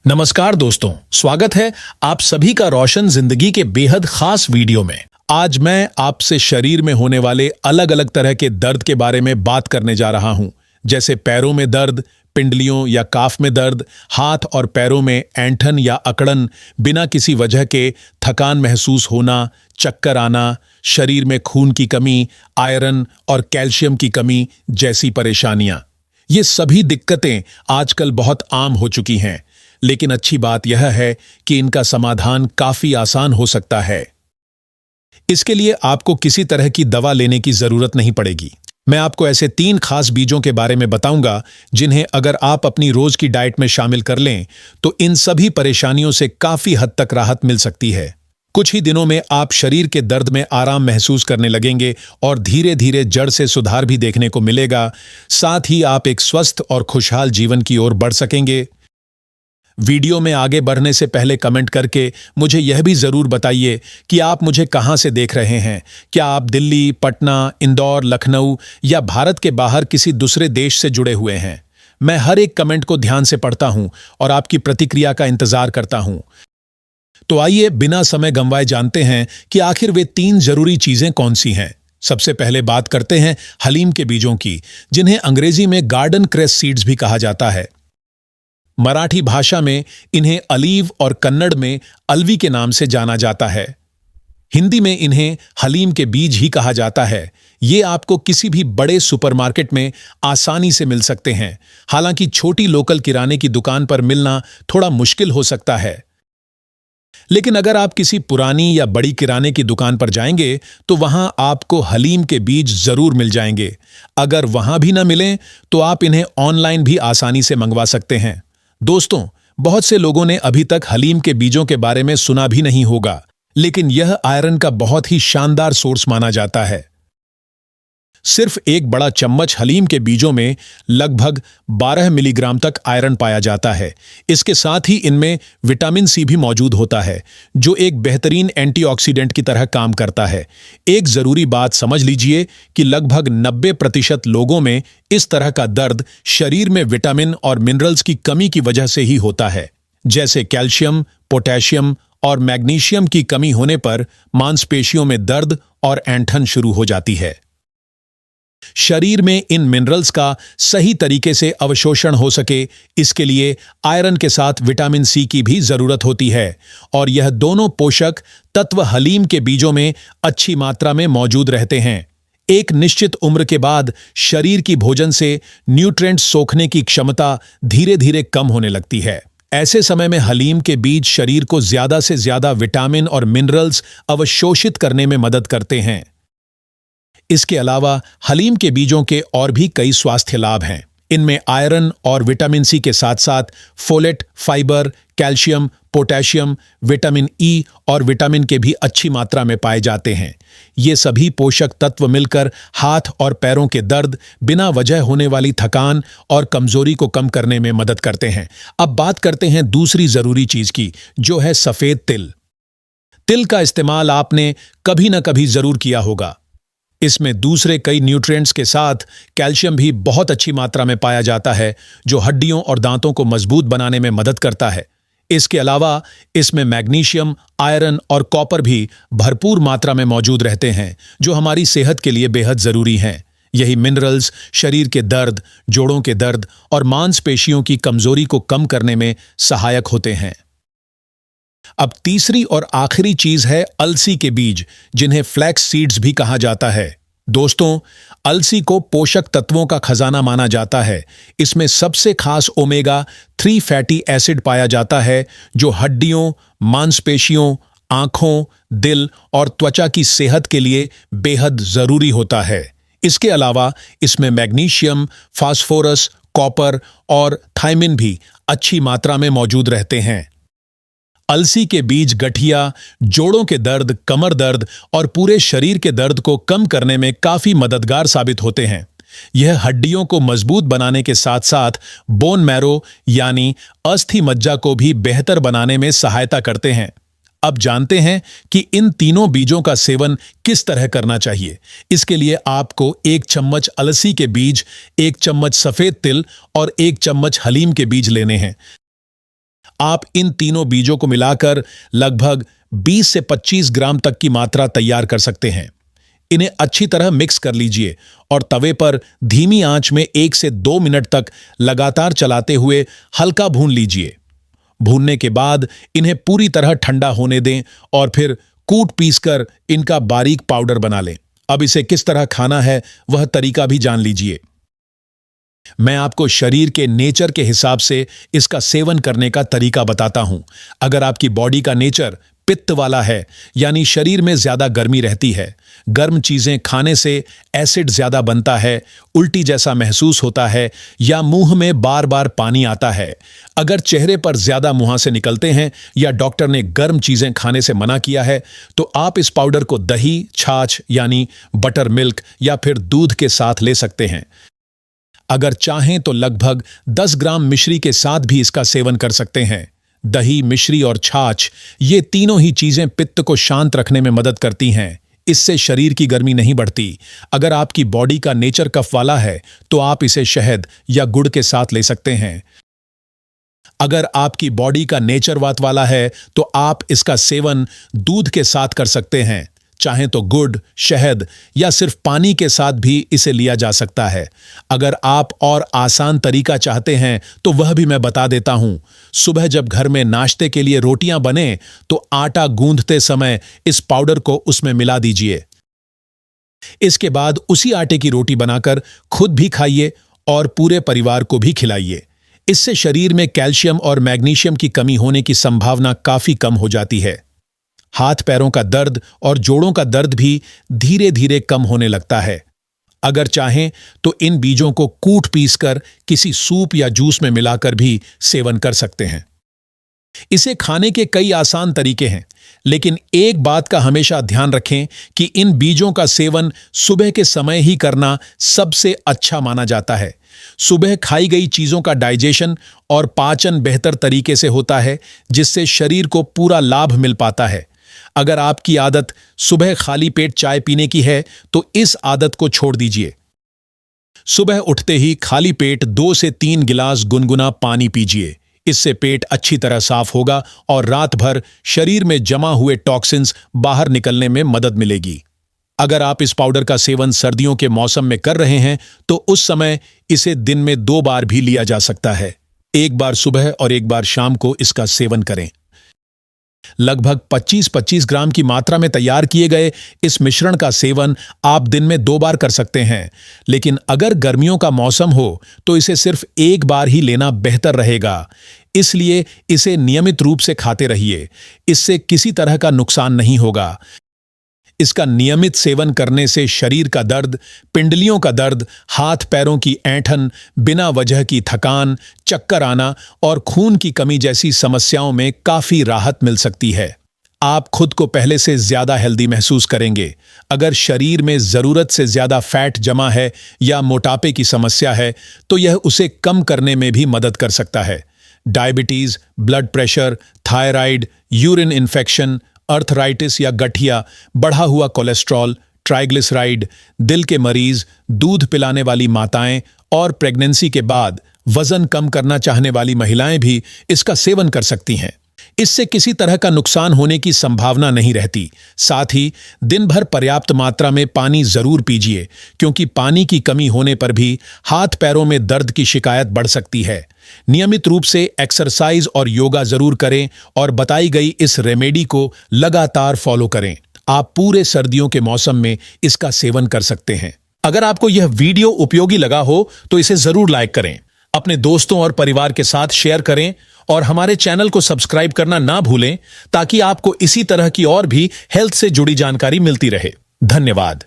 नमस्कार दोस्तों, स्वागत है आप सभी का रोशन जिंदगी के बेहद खास वीडियो में। आज मैं आपसे शरीर में होने वाले अलग अलग तरह के दर्द के बारे में बात करने जा रहा हूं, जैसे पैरों में दर्द, पिंडलियों या काफ में दर्द, हाथ और पैरों में ऐंठन या अकड़न, बिना किसी वजह के थकान महसूस होना, चक्कर आना, शरीर में खून की कमी, आयरन और कैल्शियम की कमी जैसी परेशानियां। ये सभी दिक्कतें आजकल बहुत आम हो चुकी हैं, लेकिन अच्छी बात यह है कि इनका समाधान काफी आसान हो सकता है। इसके लिए आपको किसी तरह की दवा लेने की जरूरत नहीं पड़ेगी। मैं आपको ऐसे 3 खास बीजों के बारे में बताऊंगा जिन्हें अगर आप अपनी रोज की डाइट में शामिल कर लें तो इन सभी परेशानियों से काफी हद तक राहत मिल सकती है। कुछ ही दिनों में आप शरीर के दर्द में आराम महसूस करने लगेंगे और धीरे धीरे जड़ से सुधार भी देखने को मिलेगा। साथ ही आप एक स्वस्थ और खुशहाल जीवन की ओर बढ़ सकेंगे। वीडियो में आगे बढ़ने से पहले कमेंट करके मुझे यह भी जरूर बताइए कि आप मुझे कहां से देख रहे हैं। क्या आप दिल्ली, पटना, इंदौर, लखनऊ या भारत के बाहर किसी दूसरे देश से जुड़े हुए हैं? मैं हर एक कमेंट को ध्यान से पढ़ता हूं और आपकी प्रतिक्रिया का इंतजार करता हूं। तो आइए बिना समय गंवाए जानते हैं कि आखिर वे 3 जरूरी चीजें कौन सी हैं। सबसे पहले बात करते हैं हलीम के बीजों की, जिन्हें अंग्रेजी में गार्डन क्रेस सीड्स भी कहा जाता है। मराठी भाषा में इन्हें अलीव और कन्नड़ में अलवी के नाम से जाना जाता है। हिंदी में इन्हें हलीम के बीज ही कहा जाता है। ये आपको किसी भी बड़े सुपरमार्केट में आसानी से मिल सकते हैं। हालांकि छोटी लोकल किराने की दुकान पर मिलना थोड़ा मुश्किल हो सकता है, लेकिन अगर आप किसी पुरानी या बड़ी किराने की दुकान पर जाएंगे तो वहां आपको हलीम के बीज जरूर मिल जाएंगे। अगर वहां भी ना मिलें तो आप इन्हें ऑनलाइन भी आसानी से मंगवा सकते हैं। दोस्तों, बहुत से लोगों ने अभी तक हलीम के बीजों के बारे में सुना भी नहीं होगा, लेकिन यह आयरन का बहुत ही शानदार सोर्स माना जाता है। सिर्फ एक बड़ा चम्मच हलीम के बीजों में लगभग 12 मिलीग्राम तक आयरन पाया जाता है। इसके साथ ही इनमें विटामिन सी भी मौजूद होता है, जो एक बेहतरीन एंटीऑक्सीडेंट की तरह काम करता है। एक जरूरी बात समझ लीजिए कि लगभग 90% लोगों में इस तरह का दर्द शरीर में विटामिन और मिनरल्स की कमी की वजह से ही होता है, जैसे कैल्शियम, पोटेशियम और मैग्नीशियम की कमी होने पर मांसपेशियों में दर्द और ऐंठन शुरू हो जाती है। शरीर में इन मिनरल्स का सही तरीके से अवशोषण हो सके, इसके लिए आयरन के साथ विटामिन सी की भी जरूरत होती है, और यह दोनों पोषक तत्व हलीम के बीजों में अच्छी मात्रा में मौजूद रहते हैं। एक निश्चित उम्र के बाद शरीर की भोजन से न्यूट्रिएंट्स सोखने की क्षमता धीरे धीरे कम होने लगती है। ऐसे समय में हलीम के बीज शरीर को ज्यादा से ज्यादा विटामिन और मिनरल्स अवशोषित करने में मदद करते हैं। इसके अलावा हलीम के बीजों के और भी कई स्वास्थ्य लाभ हैं। इनमें आयरन और विटामिन सी के साथ साथ folate, fibre, calcium, potassium, vitamin E और विटामिन के भी अच्छी मात्रा में पाए जाते हैं। ये सभी पोषक तत्व मिलकर हाथ और पैरों के दर्द, बिना वजह होने वाली थकान और कमजोरी को कम करने में मदद करते हैं। अब बात करते हैं दूसरी जरूरी चीज की, जो है सफेद तिल। तिल का इस्तेमाल आपने कभी न कभी जरूर किया होगा। इसमें दूसरे कई न्यूट्रिएंट्स के साथ कैल्शियम भी बहुत अच्छी मात्रा में पाया जाता है, जो हड्डियों और दांतों को मजबूत बनाने में मदद करता है। इसके अलावा इसमें मैग्नीशियम, आयरन और कॉपर भी भरपूर मात्रा में मौजूद रहते हैं, जो हमारी सेहत के लिए बेहद जरूरी हैं। यही मिनरल्स शरीर के दर्द, जोड़ों के दर्द और मांसपेशियों की कमजोरी को कम करने में सहायक होते हैं। अब तीसरी और आखिरी चीज है अलसी के बीज, जिन्हें फ्लैक्स सीड्स भी कहा जाता है। दोस्तों, अलसी को पोषक तत्वों का खजाना माना जाता है। इसमें सबसे खास ओमेगा 3 फैटी एसिड पाया जाता है, जो हड्डियों, मांसपेशियों, आंखों, दिल और त्वचा की सेहत के लिए बेहद जरूरी होता है। इसके अलावा इसमें मैग्नीशियम, फास्फोरस, कॉपर और थायमिन भी अच्छी मात्रा में मौजूद रहते हैं। अलसी के बीज गठिया, जोड़ों के दर्द, कमर दर्द और पूरे शरीर के दर्द को कम करने में काफी मददगार साबित होते हैं। यह हड्डियों को मजबूत बनाने के साथ साथ बोन मैरो यानी अस्थि मज्जा को भी बेहतर बनाने में सहायता करते हैं। अब जानते हैं कि इन तीनों बीजों का सेवन किस तरह करना चाहिए। इसके लिए आपको 1 चम्मच अलसी के बीज, 1 चम्मच सफेद तिल और 1 चम्मच हलीम के बीज लेने हैं। आप इन तीनों बीजों को मिलाकर लगभग 20 से 25 ग्राम तक की मात्रा तैयार कर सकते हैं। इन्हें अच्छी तरह मिक्स कर लीजिए और तवे पर धीमी आंच में 1 से 2 मिनट तक लगातार चलाते हुए हल्का भून लीजिए। भूनने के बाद इन्हें पूरी तरह ठंडा होने दें और फिर कूट पीसकर इनका बारीक पाउडर बना लें। अब इसे किस तरह खाना है वह तरीका भी जान लीजिए। मैं आपको शरीर के नेचर के हिसाब से इसका सेवन करने का तरीका बताता हूं। अगर आपकी बॉडी का नेचर पित्त वाला है, यानी शरीर में ज्यादा गर्मी रहती है, गर्म चीजें खाने से एसिड ज्यादा बनता है, उल्टी जैसा महसूस होता है या मुंह में बार बार पानी आता है, अगर चेहरे पर ज्यादा मुहासे निकलते हैं या डॉक्टर ने गर्म चीजें खाने से मना किया है, तो आप इस पाउडर को दही, छाछ यानी बटर मिल्क या फिर दूध के साथ ले सकते हैं। अगर चाहें तो लगभग 10 ग्राम मिश्री के साथ भी इसका सेवन कर सकते हैं। दही, मिश्री और छाछ ये तीनों ही चीजें पित्त को शांत रखने में मदद करती हैं। इससे शरीर की गर्मी नहीं बढ़ती। अगर आपकी बॉडी का नेचर कफ वाला है तो आप इसे शहद या गुड़ के साथ ले सकते हैं। अगर आपकी बॉडी का नेचर वात वाला है तो आप इसका सेवन दूध के साथ कर सकते हैं। चाहें तो गुड़, शहद या सिर्फ पानी के साथ भी इसे लिया जा सकता है। अगर आप और आसान तरीका चाहते हैं तो वह भी मैं बता देता हूं। सुबह जब घर में नाश्ते के लिए रोटियां बने तो आटा गूंथते समय इस पाउडर को उसमें मिला दीजिए। इसके बाद उसी आटे की रोटी बनाकर खुद भी खाइए और पूरे परिवार को भी खिलाइए। इससे शरीर में कैल्शियम और मैग्नीशियम की कमी होने की संभावना काफी कम हो जाती है। हाथ पैरों का दर्द और जोड़ों का दर्द भी धीरे धीरे कम होने लगता है। अगर चाहें तो इन बीजों को कूट पीसकर किसी सूप या जूस में मिलाकर भी सेवन कर सकते हैं। इसे खाने के कई आसान तरीके हैं, लेकिन एक बात का हमेशा ध्यान रखें कि इन बीजों का सेवन सुबह के समय ही करना सबसे अच्छा माना जाता है। सुबह खाई गई चीजों का डाइजेशन और पाचन बेहतर तरीके से होता है, जिससे शरीर को पूरा लाभ मिल पाता है। अगर आपकी आदत सुबह खाली पेट चाय पीने की है तो इस आदत को छोड़ दीजिए। सुबह उठते ही खाली पेट 2 से 3 गिलास गुनगुना पानी पीजिए। इससे पेट अच्छी तरह साफ होगा और रात भर शरीर में जमा हुए टॉक्सिन्स बाहर निकलने में मदद मिलेगी। अगर आप इस पाउडर का सेवन सर्दियों के मौसम में कर रहे हैं तो उस समय इसे दिन में 2 बार भी लिया जा सकता है। एक बार सुबह और एक बार शाम को इसका सेवन करें। लगभग 25-25 ग्राम की मात्रा में तैयार किए गए इस मिश्रण का सेवन आप दिन में 2 बार कर सकते हैं, लेकिन अगर गर्मियों का मौसम हो तो इसे सिर्फ 1 बार ही लेना बेहतर रहेगा। इसलिए इसे नियमित रूप से खाते रहिए। इससे किसी तरह का नुकसान नहीं होगा। इसका नियमित सेवन करने से शरीर का दर्द, पिंडलियों का दर्द, हाथ पैरों की ऐंठन, बिना वजह की थकान, चक्कर आना और खून की कमी जैसी समस्याओं में काफी राहत मिल सकती है। आप खुद को पहले से ज्यादा हेल्दी महसूस करेंगे। अगर शरीर में जरूरत से ज्यादा फैट जमा है या मोटापे की समस्या है तो यह उसे कम करने में भी मदद कर सकता है। Diabetes, blood pressure, thyroid, urine infection, arthritis या गठिया, बढ़ा हुआ कोलेस्ट्रॉल, ट्राइग्लिसराइड, दिल के मरीज, दूध पिलाने वाली माताएं और प्रेगनेंसी के बाद वजन कम करना चाहने वाली महिलाएं भी इसका सेवन कर सकती हैं। इससे किसी तरह का नुकसान होने की संभावना नहीं रहती। साथ ही दिन भर पर्याप्त मात्रा में पानी जरूर पीजिए, क्योंकि पानी की कमी होने पर भी हाथ पैरों में दर्द की शिकायत बढ़ सकती है। नियमित रूप से एक्सरसाइज और योगा जरूर करें और बताई गई इस रेमेडी को लगातार फॉलो करें। आप पूरे सर्दियों के मौसम में इसका सेवन कर सकते हैं। अगर आपको यह वीडियो उपयोगी लगा हो तो इसे जरूर लाइक करें, अपने दोस्तों और परिवार के साथ शेयर करें और हमारे चैनल को सब्सक्राइब करना ना भूलें, ताकि आपको इसी तरह की और भी हेल्थ से जुड़ी जानकारी मिलती रहे। धन्यवाद।